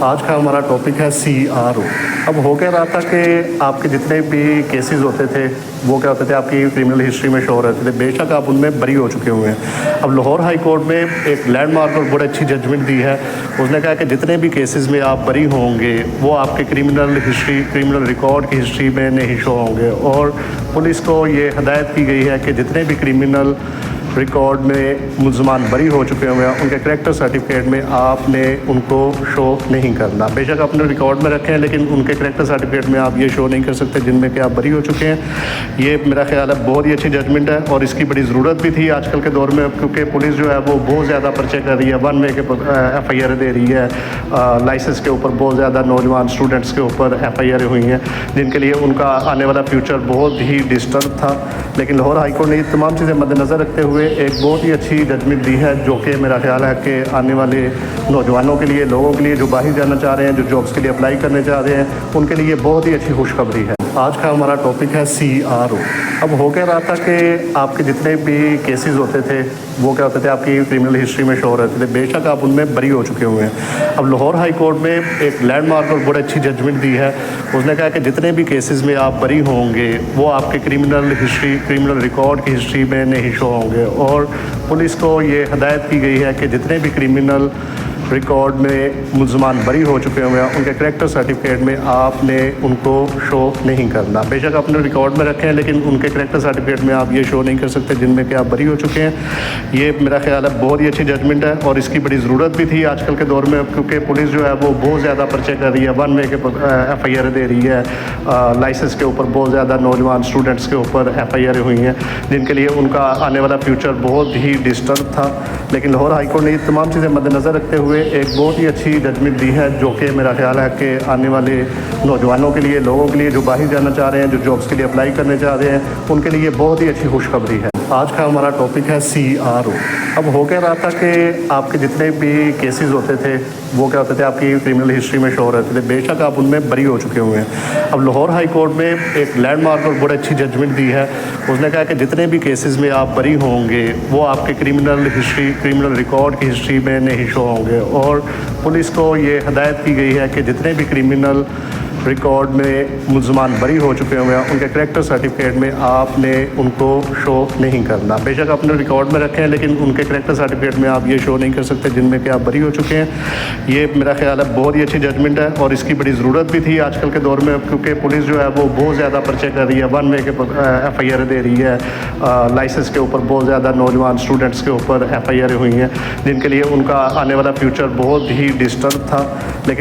आज का हमारा टॉपिक है CRO। अब हो क्या रहा था कि आपके जितने भी केसेस होते थे वो क्या होते थे, आपकी क्रिमिनल हिस्ट्री में शो रहते थे, बेशक आप उनमें बरी हो चुके हुए हैं। अब लाहौर हाई कोर्ट में एक लैंडमार्क और बड़ी अच्छी जजमेंट दी है। उसने कहा कि जितने भी केसेस में आप बरी होंगे वो आपके क्रिमिनल हिस्ट्री, क्रिमिनल रिकॉर्ड की हिस्ट्री में नहीं शो होंगे। और पुलिस को ये हदायत की गई है कि जितने भी क्रिमिनल रिकॉर्ड में मुलजमान बरी हो चुके हुए हैं उनके करैक्टर सर्टिफिकेट में आपने उनको शो नहीं करना। बेशक अपने रिकॉर्ड में रखें लेकिन उनके करैक्टर सर्टिफिकेट में आप ये शो नहीं कर सकते जिनमें कि आप बरी हो चुके हैं। ये मेरा ख्याल है बहुत ही अच्छी जजमेंट है और इसकी बड़ी ज़रूरत भी थी आजकल के दौर में, क्योंकि पुलिस जो है वो बहुत ज़्यादा पर्चे कर रही है, वन वे के FIR दे रही है। लाइसेंस के ऊपर बहुत ज़्यादा नौजवान स्टूडेंट्स के ऊपर FIR हुई हैं जिनके लिए उनका आने वाला फ्यूचर बहुत ही डिस्टर्ब था। लेकिन लाहौर हाई कोर्ट ने ये तमाम चीज़ें मद्देनज़र रखते हुए एक बहुत ही अच्छी जजमेंट दी है, जो कि मेरा ख्याल है कि आने वाले नौजवानों के लिए, लोगों के लिए जो बाहर जाना चाह रहे हैं, जो जॉब्स के लिए अप्लाई करने चाह रहे हैं, उनके लिए बहुत ही अच्छी खुशखबरी है। आज का हमारा टॉपिक है CRO। अब हो क्या रहा था कि आपके जितने भी केसेस होते थे वो क्या होते थे, आपकी क्रिमिनल हिस्ट्री में शो रहते थे, बेशक आप उनमें बरी हो चुके हुए हैं। अब लाहौर हाई कोर्ट में एक लैंडमार्क और बड़ी अच्छी जजमेंट दी है। उसने कहा कि जितने भी केसेस में आप बरी होंगे वो आपके क्रिमिनल हिस्ट्री, क्रिमिनल रिकॉर्ड की हिस्ट्री में नहीं शो होंगे। और पुलिस को ये हदायत की गई है कि जितने भी क्रिमिनल रिकॉर्ड में मुलजमान बरी हो चुके हुए हैं उनके करैक्टर सर्टिफिकेट में आपने उनको शो नहीं करना। बेशक अपने रिकॉर्ड में रखें लेकिन उनके करैक्टर सर्टिफिकेट में आप ये शो नहीं कर सकते जिनमें कि आप बरी हो चुके हैं। ये मेरा ख्याल है बहुत ही अच्छी जजमेंट है और इसकी बड़ी ज़रूरत भी थी आजकल के दौर में, क्योंकि पुलिस जो है वो बहुत ज़्यादा पर्चे कर रही है, वन वे के FIR दे रही है। लाइसेंस के ऊपर बहुत ज़्यादा नौजवान स्टूडेंट्स के ऊपर FIR हुई हैं जिनके लिए उनका आने वाला फ्यूचर बहुत ही डिस्टर्ब था। लेकिन लाहौर हाई कोर्ट ने ये तमाम चीज़ें मद्देनज़र रखते हुए एक बहुत ही अच्छी जजमेंट दी है, जो कि मेरा ख्याल है कि आने वाले नौजवानों के लिए, लोगों के लिए जो बाहर जाना चाह रहे हैं, जो जॉब्स के लिए अप्लाई करने चाह रहे हैं, उनके लिए बहुत ही अच्छी खुशखबरी है। आज का हमारा टॉपिक है CRO। अब हो क्या रहा था कि आपके जितने भी केसेस होते थे वो क्या होते थे, आपकी क्रिमिनल हिस्ट्री में शो रहते थे, बेशक आप उनमें बरी हो चुके हुए हैं। अब लाहौर हाई कोर्ट में एक लैंडमार्क और बड़ी अच्छी जजमेंट दी है। उसने कहा कि जितने भी केसेस में आप बरी होंगे वो आपके क्रिमिनल हिस्ट्री, क्रिमिनल रिकॉर्ड की हिस्ट्री में नहीं शो होंगे। और पुलिस को ये हदायत की गई है कि जितने भी क्रिमिनल रिकॉर्ड में मुलजमान बरी हो चुके हुए हैं उनके करैक्टर सर्टिफिकेट में आपने उनको शो नहीं करना। बेशक अपने रिकॉर्ड में रखें लेकिन उनके करैक्टर सर्टिफिकेट में आप ये शो नहीं कर सकते जिनमें कि आप बरी हो चुके हैं। ये मेरा ख्याल है बहुत ही अच्छी जजमेंट है और इसकी बड़ी ज़रूरत भी थी आजकल के दौर में, क्योंकि पुलिस जो है वो बहुत ज़्यादा पर्चे कर रही है, वन वे के FIR दे रही है। लाइसेंस के ऊपर बहुत ज़्यादा नौजवान स्टूडेंट्स के ऊपर FIR हुई हैं जिनके लिए उनका आने वाला फ्यूचर बहुत ही डिस्टर्ब था। लेकिन